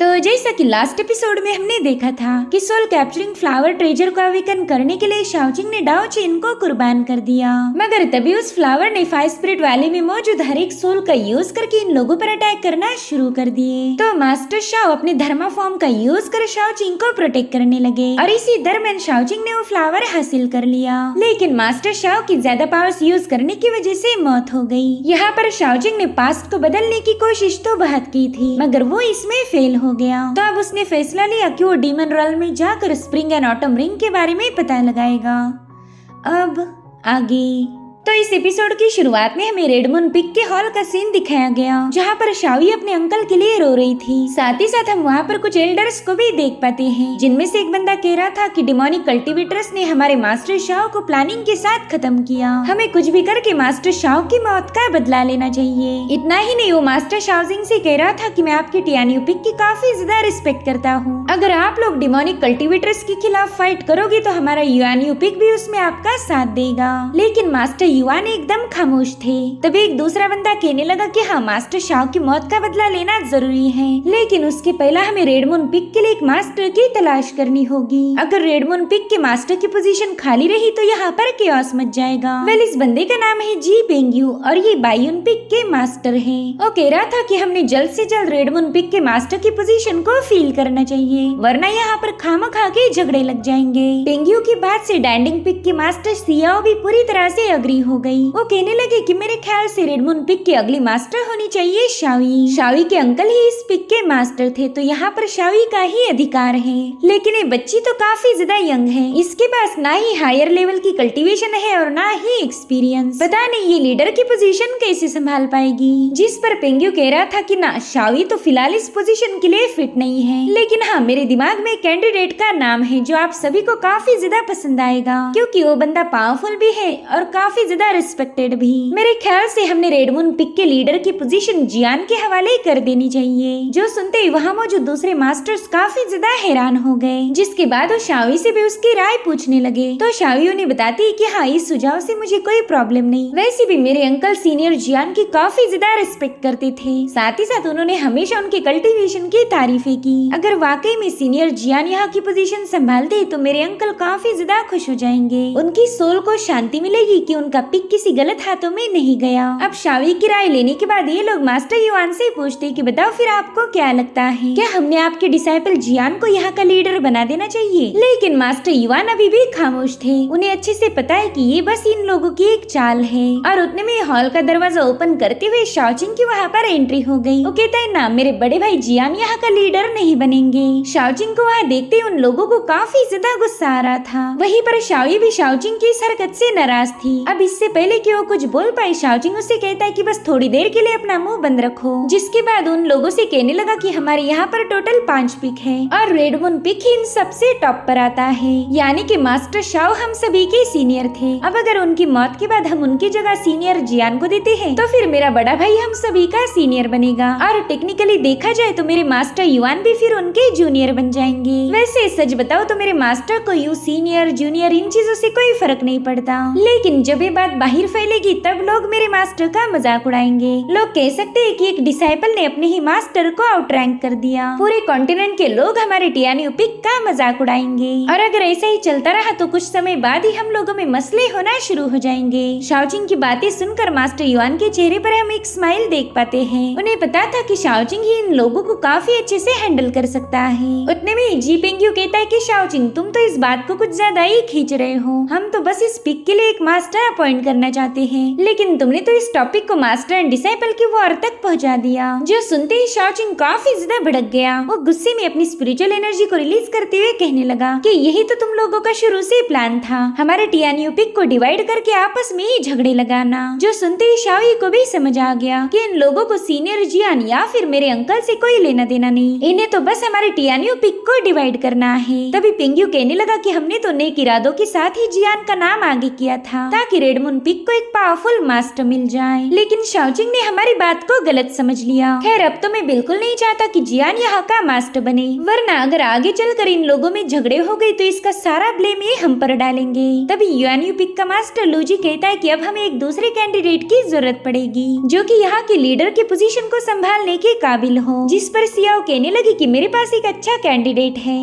तो जैसा कि लास्ट एपिसोड में हमने देखा था कि सोल कैप्चरिंग फ्लावर ट्रेजर को अवेकन करने के लिए शाओचिंग ने डाओ चिन को कुर्बान कर दिया, मगर तभी उस फ्लावर ने फाइव स्पिरिट वैली में मौजूद हर एक सोल का यूज करके इन लोगों पर अटैक करना शुरू कर दिए। तो मास्टर शाओ अपने धर्मा फॉर्म का यूज कर शाओचिंग को प्रोटेक्ट करने लगे और इसी दरमियान शाओचिंग ने वो फ्लावर हासिल कर लिया, लेकिन मास्टर शाओ की ज्यादा पावर्स यूज करने की वजह से मौत हो गई। यहाँ पर शाओचिंग ने पास्ट को बदलने की कोशिश तो बहुत की थी, मगर वो इसमें फेल हो गया। तो अब उसने फैसला लिया कि वो डीमन रॉयल में जाकर स्प्रिंग एंड ऑटम रिंग के बारे में पता लगाएगा। अब आगे तो इस एपिसोड की शुरुआत में हमें रेड मून पिक के हॉल का सीन दिखाया गया, जहाँ पर शावी अपने अंकल के लिए रो रही थी। साथ ही साथ हम वहाँ पर कुछ एल्डर्स को भी देख पाते हैं, जिनमें से एक बंदा कह रहा था कि डिमोनिक कल्टिवेटर्स ने हमारे मास्टर शाओ को प्लानिंग के साथ खत्म किया, हमें कुछ भी करके मास्टर शाओ की मौत का बदला लेना चाहिए। इतना ही नहीं, वो मास्टर शाओजिंग से कह रहा था कि मैं आपके टियान्यू पिक की काफी ज्यादा रिस्पेक्ट करता हूँ, अगर आप लोग डिमोनिक कल्टिवेटर्स के खिलाफ फाइट करोगे तो हमारा युआन्यू पिक भी उसमें आपका साथ देगा। लेकिन मास्टर युआन एकदम खामोश थे। तभी एक दूसरा बंदा कहने लगा कि हाँ, मास्टर शाओ की मौत का बदला लेना जरूरी है, लेकिन उसके पहले हमें रेड मून पिक के लिए एक मास्टर की तलाश करनी होगी। अगर रेड मून पिक के मास्टर की पोजीशन खाली रही तो यहाँ पर केओस मच जाएगा। वेल, इस बंदे का नाम है जी पेंग्यू और ये बायुन पिक के मास्टर है। वो कह रहा था कि हमने जल्द से जल्द रेड मून पिक के मास्टर की पोजीशन को फील करना चाहिए, वरना यहाँ पर खामखा के झगड़े लग जाएंगे। पेंग्यू की बात से डैंडिंग पिक के मास्टर सियाओ भी पूरी तरह से अग्री हो गई। वो कहने लगे कि मेरे ख्याल से रेड मून पिक की अगली मास्टर होनी चाहिए शावी। शावी के अंकल ही इस पिक के मास्टर थे, तो यहाँ पर शावी का ही अधिकार है। लेकिन ये बच्ची तो काफी ज्यादा यंग है, इसके पास ना ही हायर लेवल की कल्टीवेशन है और ना ही एक्सपीरियंस। पता नहीं ये लीडर की पोजीशन कैसे संभाल पाएगी। जिस पर पेंग्यू कह रहा था कि ना, शावी तो फिलहाल इस पोजीशन के लिए फिट नहीं है, लेकिन हाँ, मेरे दिमाग में कैंडिडेट का नाम है जो आप सभी को काफी ज्यादा पसंद आएगा, क्योंकि वो बंदा पावरफुल भी है और काफी ज्यादा रिस्पेक्टेड भी। मेरे ख्याल से हमने रेड मून पिक के लीडर की पोजीशन जियान के हवाले कर देनी चाहिए। जो सुनते ही वहाँ मौजूद दूसरे मास्टर्स काफी ज्यादा हैरान हो गए, जिसके बाद वो शावी से भी उसकी राय पूछने लगे। तो शावी उन्हें बताती है कि हाँ, इस सुझाव से मुझे कोई प्रॉब्लम नहीं, वैसे भी मेरे अंकल सीनियर जियान की काफी ज्यादा रिस्पेक्ट करते थे। साथ ही साथ उन्होंने हमेशा उनके कल्टीवेशन की तारीफें की। अगर वाकई में सीनियर जियान यहाँ की पोजीशन संभालते तो मेरे अंकल काफी ज्यादा खुश हो जाएंगे, उनकी सोल को शांति मिलेगी कि उनका पिक किसी गलत हाथों में नहीं गया। अब शावी की राय लेने के बाद ये लोग मास्टर युआन से पूछते कि बताओ फिर आपको क्या लगता है, क्या हमने आपके डिसाइपल जियान को यहाँ का लीडर बना देना चाहिए? लेकिन मास्टर युआन अभी भी खामोश थे। उन्हें अच्छे से पता है कि ये बस इन लोगों की एक चाल है। और उतने में हॉल का दरवाजा ओपन करते हुए शाओचिंग की वहाँ पर एंट्री हो गई। वो कहता है ना, मेरे बड़े भाई जियान यहाँ का लीडर नहीं बनेंगे। शाओचिंग को वहाँ देखते ही उन लोगों को काफी ज्यादा गुस्सा आ रहा था। वहीं पर शाओई भी शाओचिंग की इस हरकत से नाराज थी। अब इससे पहले कि वो कुछ बोल पाई, शाओचिंग उससे कहता है कि बस थोड़ी देर के लिए अपना मुंह बंद रखो। जिसके बाद उन लोगों से कहने लगा कि हमारे यहाँ पर टोटल 5 पिक है और रेड मून पिक ही इन सबसे टॉप पर आता है, यानी कि मास्टर शाओ हम सभी के सीनियर थे। अब अगर उनकी मौत के बाद हम उनकी जगह सीनियर जियान को देते हैं तो फिर मेरा बड़ा भाई हम सभी का सीनियर बनेगा, और टेक्निकली देखा जाए तो मेरे मास्टर युआन भी फिर उनके जूनियर बन जाएंगे। वैसे सच बताओ तो मेरे मास्टर को यू सीनियर जूनियर इन चीजों से कोई फर्क नहीं पड़ता, लेकिन जब ये बात बाहर फैलेगी तब लोग मेरे मास्टर का मजाक उड़ाएंगे। लोग कह सकते हैं कि एक डिसाइपल ने अपने ही मास्टर को आउट रैंक कर दिया। पूरे कॉन्टिनेंट के लोग हमारे टियान्यू पिक का मजाक उड़ाएंगे, और अगर ऐसा ही चलता रहा तो कुछ समय बाद ही हम लोगों में मसले होना शुरू हो जाएंगे। शाओचिंग की बातें सुनकर मास्टर युआन के चेहरे पर हम एक स्माइल देख पाते हैं। उन्हें पता था कि शाओचिंग ही इन लोगों को काफी अच्छे से हैंडल कर सकता है। उतने में जी पेंग्यू कहता है कि शाओचिंग, तुम तो इस बात को कुछ ज्यादा ही खींच रहे हो। हम तो बस इस पिक के लिए एक मास्टर अपॉइंट करना चाहते हैं, लेकिन तुमने तो इस टॉपिक को मास्टर एंड डिसाइपल की वॉर तक पहुंचा दिया। जो सुनते ही शाओचिंग काफी ज्यादा भड़क गया। वो गुस्से में अपनी स्पिरिचुअल एनर्जी को रिलीज करते हुए कहने लगा कि यही तो तुम लोगों का शुरू से प्लान था, हमारे टियान्यू पिक को डिवाइड करके आपस में ही झगड़े लगाना। जो सुनते ही शाओई को भी समझ आ गया कि इन लोगों को सीनियर जियान या फिर मेरे अंकल से कोई लेना देना नहीं, इन्हें तो बस हमारे टियान्यू यान्यू पिक को डिवाइड करना है। तभी पिंग्यू कहने लगा कि हमने तो नेक इरादों के साथ ही जियान का नाम आगे किया था ताकि रेडमून पिक को एक पावरफुल मास्टर मिल जाए, लेकिन शाओजिंग ने हमारी बात को गलत समझ लिया। खैर अब तो मैं बिल्कुल नहीं चाहता कि जियान यहाँ का मास्टर बने, वरना अगर आगे चलकर इन लोगों में झगड़े हो गए तो इसका सारा ब्लेम ये हम पर डालेंगे। तभी यान्यू पिक का मास्टर लूजी कहता है कि अब हमें एक दूसरे कैंडिडेट की जरूरत पड़ेगी जो कि यहाँ के लीडर के पोजीशन को संभालने के काबिल हो। जिस पर सियाओ कहने लगी कि मेरे पास एक अच्छा कैंडिडेट है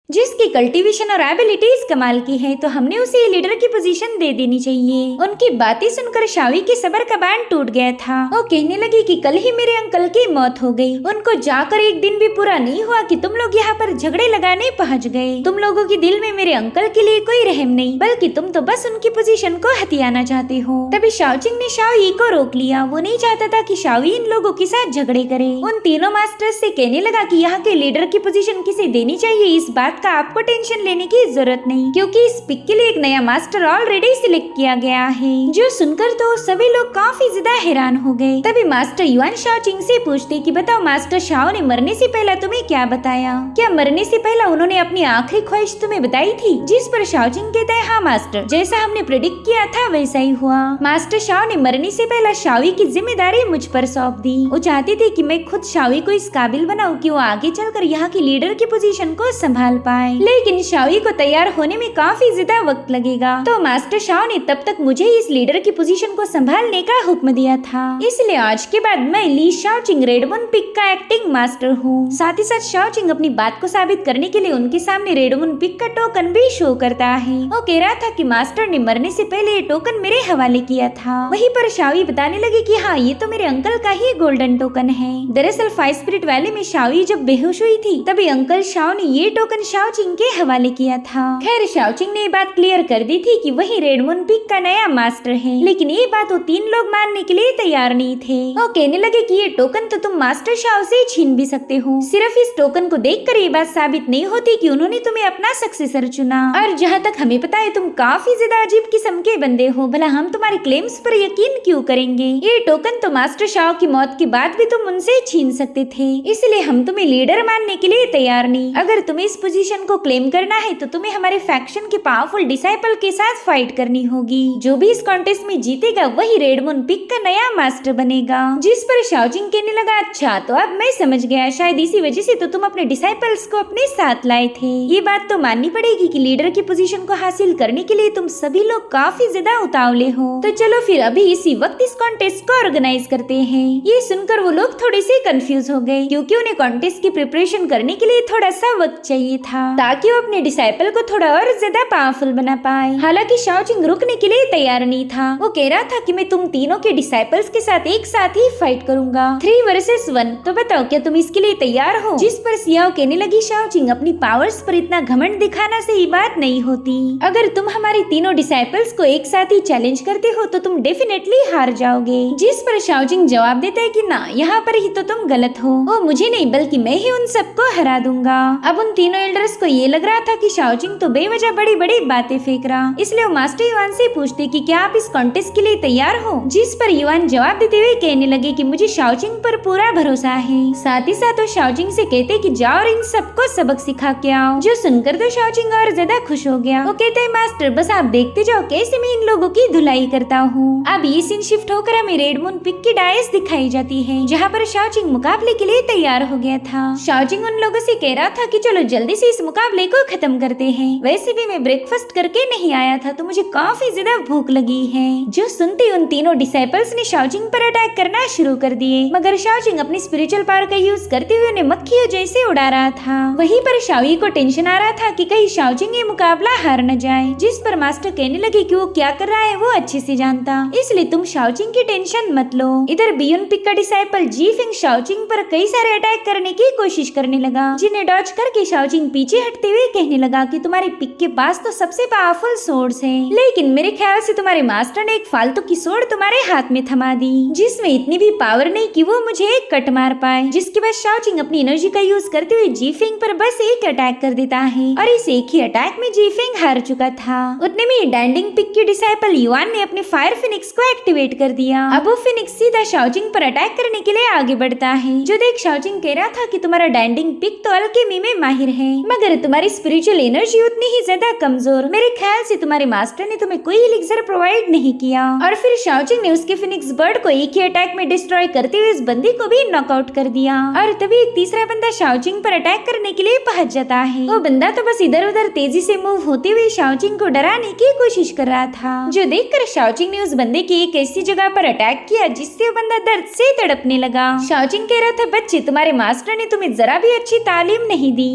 जिसकी कल्टीवेशन और एबिलिटीज कमाल की है, तो हमने उसे लीडर की पोजीशन दे देनी चाहिए। उनकी बातें सुनकर शावी के सबर का बांध टूट गया था। वो कहने लगी कि कल ही मेरे अंकल की मौत हो गई, उनको जाकर एक दिन भी पूरा नहीं हुआ कि तुम लोग यहाँ पर झगड़े लगाने पहुँच गए। तुम लोगों के दिल में मेरे अंकल के लिए कोई रहम नहीं, बल्कि तुम तो बस उनकी पोजीशन को हथियाना चाहते हो। तभी शाओचिंग ने शाओई को रोक लिया। वो नहीं चाहता था कि शाओई इन लोगों के साथ झगड़े करे। उन तीनों मास्टर्स से कहने लगा कि यहाँ के लीडर की पोजीशन किसे देनी चाहिए इस बात का आपको टेंशन लेने की जरूरत नहीं, क्योंकि इस पिक के लिए एक नया मास्टर ऑलरेडी सिलेक्ट किया गया है। जो सुनकर तो सभी लोग काफी ज्यादा हैरान हो गए। तभी मास्टर युआन शाओचिंग से पूछते कि बताओ मास्टर शाओ ने मरने से पहले तुम्हें क्या बताया? क्या मरने से पहले उन्होंने अपनी आखिरी ख्वाहिश तुम्हें बताई थी? जिस पर शाओचिंग कहता है हाँ मास्टर, जैसा हमने प्रेडिक्ट किया था वैसा ही हुआ। मास्टर शाओ ने मरने से पहले शाओई की जिम्मेदारी मुझ पर सौंप दी। वो चाहते थे कि मैं खुद शाओई को इस काबिल बनाऊं कि वो आगे चलकर यहाँ की लीडर की पोजीशन को संभाल पाए, लेकिन शाओई को तैयार होने में काफी ज्यादा वक्त लगेगा। तो मास्टर शाओ ने तब तक मुझे इस लीडर की पोजीशन को संभालने का हुक्म दिया था, इसलिए आज के बाद मैं ली शाओचिंग रेडमून पिक का एक्टिंग मास्टर हूँ। साथ ही साथ शाओचिंग अपनी बात को साबित करने के लिए उनके सामने रेडमून पिक का टोकन भी शो करता है। वो कह रहा था कि मास्टर ने मरने से पहले ये टोकन मेरे हवाले किया था। वहीं पर शाओई बताने लगी कि हाँ ये तो मेरे अंकल का ही गोल्डन टोकन है। दरअसल फाइव स्पिरिट वैली में शाओई जब बेहोश हुई थी तभी अंकल शाओ ने ये टोकन शाओचिंग के हवाले किया था। खैर शाओचिंग ने ये बात क्लियर कर दी थी कि वही रेडमून पिक का नया मास्टर है, लेकिन ये बात वो तीन लोग मानने के लिए तैयार नहीं थे। वो कहने लगे कि ये टोकन तो तुम मास्टर शाओ से छीन भी सकते हो, सिर्फ इस टोकन को देखकर ये बात साबित नहीं होती कि उन्होंने तुम्हें अपना सक्सेसर चुना। और जहाँ तक हमें पता है तुम काफी ज्यादा अजीब किस्म के बंदे हो, भला हम तुम्हारे क्लेम्स पर यकीन क्यों करेंगे? ये टोकन तो मास्टर शाओ की मौत के बाद भी तुम उनसे छीन सकते थे, इसलिए हम तुम्हें लीडर मानने के लिए तैयार नहीं। अगर तुम्हें इस पोजीशन को क्लेम करना है तो तुम्हें हमारे फैक्शन के पावरफुल डिसाइपल के साथ फाइट करनी होगी। जो भी इस कॉन्टेस्ट में जीतेगा वही रेडमून पिक का नया मास्टर बनेगा। जिस पर शाओचिंग कहने लगा अच्छा तो अब मैं समझ गया, शायद इसी वजह से तो तुम अपने डिसाइपल्स को अपने साथ लाए थे। ये बात तो माननी पड़ेगी कि लीडर की पोजीशन को हासिल करने के लिए तुम सभी लोग काफी ज्यादा उतावले हो। तो चलो फिर अभी इसी वक्त इस कॉन्टेस्ट को ऑर्गेनाइज करते हैं। ये सुनकर वो लोग थोड़े से कंफ्यूज हो गए, क्योंकि उन्हें कॉन्टेस्ट की प्रिपरेशन करने के लिए थोड़ा सा वक्त चाहिए था ताकि वो अपने डिसाइपल को थोड़ा और ज्यादा पावरफुल बना पाए। हालांकि शाओचिंग रुकने के लिए तैयार नहीं था। वो कह रहा था कि मैं तुम तीनों के डिसाइपल्स के साथ एक साथ ही फाइट करूंगा 3 वर्सेस 1। तो बताओ क्या तुम इसके लिए तैयार हो? जिस पर सियाओ कहने लगी शाओचिंग अपनी पावर्स पर इतना घमंड दिखाना से ही बात नहीं होती। अगर तुम हमारी तीनों डिसाइपल्स को एक साथ ही चैलेंज करते हो तो तुम डेफिनेटली हार जाओगे। जिस पर शाओचिंग जवाब देता है कि ना, यहाँ पर ही तो तुम गलत हो, वो मुझे नहीं बल्कि मैं ही उन सबको हरा दूंगा। अब उन तीनों एल्डर्स को ये लग रहा था कि शाओचिंग तो बेवजह बड़ी बड़ी बातें फेंक रहा, इसलिए वो मास्टर युआन से पूछते कि क्या आप इस कॉन्टेस्ट के लिए तैयार हो? जिस पर युआन जवाब देते हुए कहने लगे कि मुझे शाओचिंग पर पूरा भरोसा है। साथ ही साथ वो शाओचिंग से कहते कि जाओ और इन सबको सबक सिखा के आओ। जो सुनकर तो शाओचिंग और ज्यादा खुश हो गया। वो कहते हैं मास्टर बस आप देखते जाओ कैसे मैं इन लोगों की धुलाई करता हूँ। अब ये सीन शिफ्ट होकर हमें रेडमून पिक की डायस दिखाई जाती है, जहाँ पर शाओचिंग मुकाबले के लिए तैयार हो गया था। शाओचिंग उन लोगों से कह रहा था कि चलो जल्दी से इस मुकाबले को खत्म करते हैं। वैसे भी मैं ब्रेकफास्ट करके नहीं आया था तो मुझे काफी ज्यादा भूख लगी है। जो सुनते उन तीनों डिसाइपल्स ने शाओचिंग पर अटैक करना शुरू कर दिए, मगर शाओचिंग अपनी स्पिरिचुअल पावर का यूज करते हुए उन्हें मक्खियों जैसे उड़ा रहा था। वहीं पर शाओई को टेंशन आ रहा था कि कहीं शाओचिंग ये मुकाबला हार न जाए। जिस पर मास्टर कहने लगे कि वो क्या कर रहा है वो अच्छे से जानता, इसलिए तुम शाओचिंग की टेंशन मत लो। इधर बियोन पिक का डिसाइपल जी फिंग शाओचिंग पर कई सारे अटैक करने की कोशिश करने लगा, जिन्हें डॉज करके शाओचिंग पीछे हटते हुए कहने लगा कि तुम्हारे पिक के पास तो सबसे पावरफुल सोर्ड्स है, लेकिन मेरे ख्याल से तुम्हारे मास्टर ने एक फालतू की सोर्ड तुम्हारे हाथ में थमा दी जिसमें इतनी भी पावर नहीं कि वो मुझे एक कट मार पाए। जिसके बाद शाओचिंग अपनी एनर्जी का यूज करते हुए जीफिंग पर बस एक अटैक कर देता है और इस एक ही अटैक में जीफिंग हार चुका था। उतने में डैंडिंग पिक के डिसाइपल युआन ने अपने फायर फिनिक्स को एक्टिवेट कर दिया। अब वो फिनिक्स सीधा शाओचिंग पर अटैक करने के लिए आगे बढ़ता है। जो देख शाओचिंग कह रहा था कि तुम्हारा डैंडिंग पिक तो अल्केमी में माहिर है, मगर तुम्हारी स्पिरिचुअल एनर्जी उतनी ही ज्यादा कमजोर। मेरे ख्याल से तुम्हारे मास्टर ने तुम्हें कोई एलिक्सर प्रोवाइड नहीं किया। और फिर शाओचिंग ने उसके फिनिक्स बर्ड को एक ही अटैक में डिस्ट्रॉय करते हुए इस बंदी को भी नॉकआउट कर दिया। और तभी एक तीसरा बंदा शाओचिंग पर अटैक करने के लिए पहुंच जाता है। वो बंदा तो बस इधर उधर तेजी से मूव होते हुए शाओचिंग को डराने की कोशिश कर रहा था। जो देखकर शाओचिंग ने उस बंदे की एक ऐसी जगह पर अटैक किया जिससे वो बंदा दर्द से तड़पने लगा। शाओचिंग कह रहा था, बच्चे तुम्हारे मास्टर ने तुम्हें जरा भी अच्छी तालीम नहीं दी।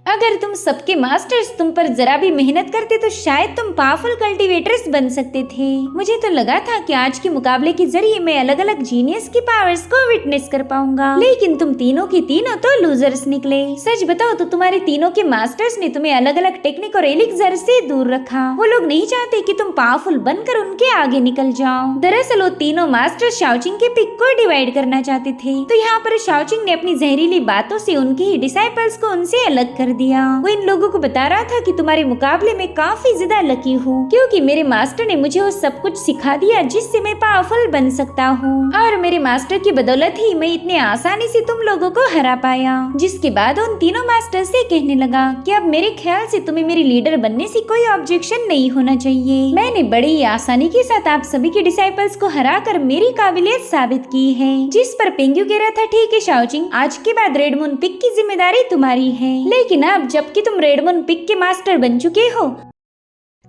अगर तुम सबके मास्टर्स तुम पर जरा भी मेहनत करते तो शायद तुम पावरफुल कल्टीवेटर्स बन सकते थे। मुझे तो लगा था कि आज के मुकाबले के जरिए मैं अलग अलग जीनियस की पावर्स को विटनेस कर पाऊंगा, लेकिन तुम तीनों की तीनों तो लूजर्स निकले। सच बताओ तो तुम्हारे तीनों के मास्टर्स ने तुम्हें अलग अलग टेक्निक और एलिक्सर से दूर रखा। वो लोग नहीं चाहते कि तुम पावरफुल बनकर उनके आगे निकल जाओ। दरअसल वो तीनों मास्टर शाओचिंग के पिक को डिवाइड करना चाहते थे, तो यहाँ पर शाओचिंग ने अपनी जहरीली बातों से उनके ही डिसाइपल्स को उनसे अलग कर दिया। वो इन लोगों को बता रहा था कि तुम्हारे मुकाबले में काफी ज्यादा लकी हूँ, क्योंकि मेरे मास्टर ने मुझे वो सब कुछ सिखा दिया जिससे मैं पावरफुल बन सकता हूँ, और मेरे मास्टर की बदौलत ही मैं इतने आसानी से तुम लोगों को हरा पाया। जिसके बाद उन तीनों मास्टर से कहने लगा कि अब मेरे ख्याल से तुम्हें मेरी लीडर बनने से कोई ऑब्जेक्शन नहीं होना चाहिए। मैंने बड़ी आसानी के साथ आप सभी के डिसाइपल्स को हरा कर मेरी काबिलियत साबित की है। जिस पर पेंग्यू कह रहा था, ठीक है शाओचिंग, आज के बाद रेड मून पिक की जिम्मेदारी तुम्हारी है, लेकिन अब जबकि तुम रेड मून पिक के मास्टर बन चुके हो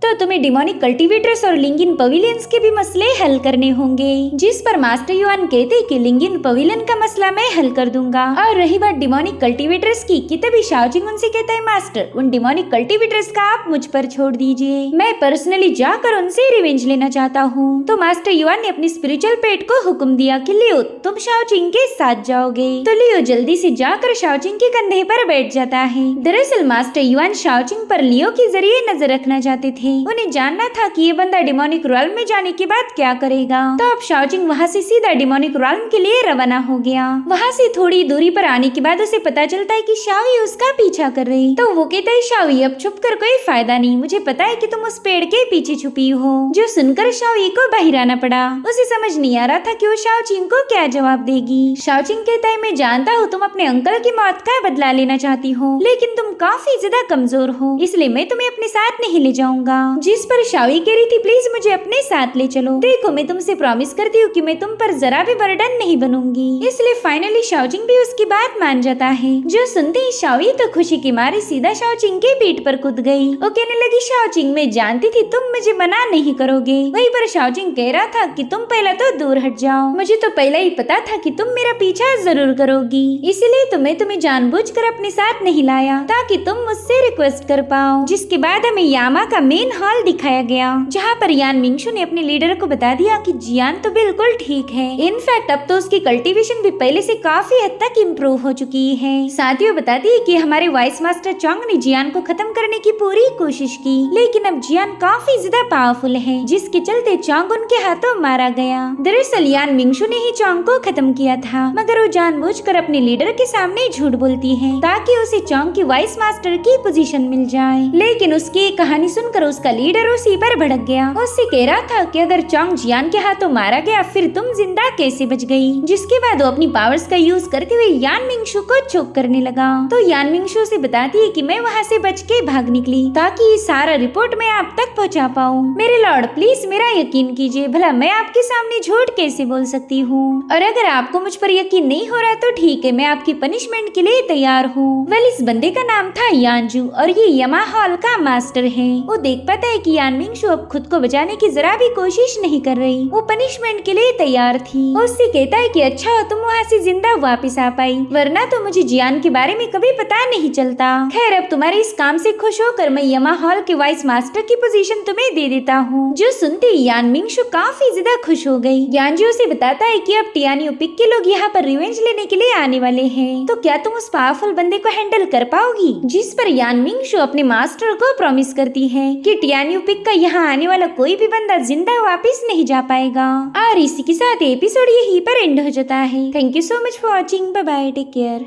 तो तुम्हें डिमोनिक कल्टीवेटर्स और लिंगिन पवेलियंस के भी मसले हल करने होंगे। जिस पर मास्टर युआन कहते कि लिंगिन पवेलियन का मसला मैं हल कर दूंगा। और रही बात डिमोनिक कल्टीवेटर्स की, कि तभी शाओचिंग उनसे कहता है, मास्टर उन डिमोनिक कल्टीवेटर्स का आप मुझ पर छोड़ दीजिए, मैं पर्सनली जाकर उनसे रिवेंज लेना चाहता हूँ। तो मास्टर युआन ने अपनी स्पिरिचुअल पेट को हुक्म दिया कि लियो तुम शाओचिंग के साथ जाओगे। तो लियो जल्दी से जाकर शाओचिंग के कंधे पर बैठ जाता है। दरअसल मास्टर युआन शाओचिंग पर लियो के जरिए नजर रखना चाहते थे। उन्हें जानना था कि ये बंदा डिमोनिक रॉल्म में जाने के बाद क्या करेगा। तो अब शाओचिंग वहाँ से सीधा डिमोनिक रॉल्म के लिए रवाना हो गया। वहाँ से थोड़ी दूरी पर आने के बाद उसे पता चलता है कि शाओई उसका पीछा कर रही। तो वो कहता है, शाओई अब छुप कर कोई फायदा नहीं, मुझे पता है कि तुम उस पेड़ के पीछे छुपी हो। जो सुनकर शाओई को बाहर आना पड़ा। उसे समझ नहीं आ रहा था कि वो शाओचिंग को क्या जवाब देगी। शाओचिंग कहता है, मैं जानता हूँ तुम अपने अंकल की मौत का बदला लेना चाहती हो, लेकिन तुम काफी ज्यादा कमजोर हो, इसलिए मैं तुम्हें अपने साथ नहीं ले जाऊंगा। जिस पर शाओई कह रही थी, प्लीज मुझे अपने साथ ले चलो, देखो मैं तुमसे प्रॉमिस करती हूँ कि मैं तुम पर जरा भी बर्डन नहीं बनूंगी। इसलिए फाइनली शाओचिंग भी उसकी बात मान जाता है। जो सुनते ही शाओई तो खुशी के मारे सीधा शाओचिंग के पीठ पर कूद गई। वो कहने लगी, शाओचिंग मैं जानती थी तुम मुझे मना नहीं करोगे। वहीं पर शाओचिंग कह रहा था कि तुम पहले तो दूर हट जाओ, मुझे तो पहले ही पता था कि तुम मेरा पीछा जरूर करोगी, इसलिए तो मैं तुम्हें जानबूझकर अपने साथ नहीं लाया ताकि तुम मुझसे रिक्वेस्ट कर पाओ। जिसके बाद हमें यामा का मेन हॉल दिखाया गया, जहाँ पर यान मिंगशु ने अपने लीडर को बता दिया कि जियान तो बिल्कुल ठीक है। इनफैक्ट अब तो उसकी कल्टीवेशन भी पहले से काफी हद तक इम्प्रूव हो चुकी है। साथ ही वो बताती है कि हमारे वाइस मास्टर चोंग ने जियान को खत्म करने की पूरी कोशिश की, लेकिन अब जियान काफी ज्यादा पावरफुल है, जिसके चलते चोंग उनके हाथों मारा गया। दरअसल यान मिंगशु ने ही चोंग को खत्म किया था, मगर वो जानबूझकर अपने लीडर के सामने झूठ बोलती है ताकि उसे चोंग की वाइस मास्टर की पोजीशन मिल जाए। लेकिन उसकी कहानी सुनकर उसका लीडर उसी पर भड़क गया। उससे कह रहा था कि अगर चोंग जियान के हाथों मारा गया फिर तुम जिंदा कैसे बच गई। जिसके बाद वो अपनी पावर्स का यूज करते हुए यान मिंगशु को चोक करने लगा। तो यान मिंगशु से बताती है कि मैं वहाँ से बच के भाग निकली ताकि ये सारा रिपोर्ट मैं आप तक पहुँचा पाऊँ। मेरे लॉर्ड प्लीज मेरा यकीन कीजिए, भला मैं आपके सामने झूठ कैसे बोल सकती हूँ, और अगर आपको मुझ पर यकीन नहीं हो रहा तो ठीक है, मैं आपकी पनिशमेंट के लिए तैयार हूँ। वेल इस बंदे का नाम था यानजू और ये यमा हॉल का मास्टर है। वो देख पाता है कि यान मिंगशू अब खुद को बचाने की जरा भी कोशिश नहीं कर रही। वो पनिशमेंट के लिए तैयार थी। वो उससे कहता है कि अच्छा हो तुम वहाँ से जिंदा वापस आ पाई, वरना तो मुझे जियान के बारे में कभी पता नहीं चलता। खैर अब तुम्हारे इस काम से खुश होकर मैं यमा हॉल के वाइस मास्टर की पोजीशन तुम्हें दे देता हूँ। जो सुनते ही यान मिंगशू काफी ज्यादा खुश हो गई। यानजी उसे बताता है कि अब टियानियो पिक के लोग यहाँ पर रिवेंज लेने के लिए आने वाले हैं, तो क्या तुम उस पावरफुल बंदे को हैंडल कर पाओगी? जिस पर यान मिंगशू अपने मास्टर को प्रॉमिस करती है कि टियानियो पिक का यहाँ आने वाला कोई भी बंदा जिंदा वापस नहीं जा पाएगा। और इसी के साथ एपिसोड यहीं पर एंड हो जाता है। Thank you so much for watching. Bye bye, take care.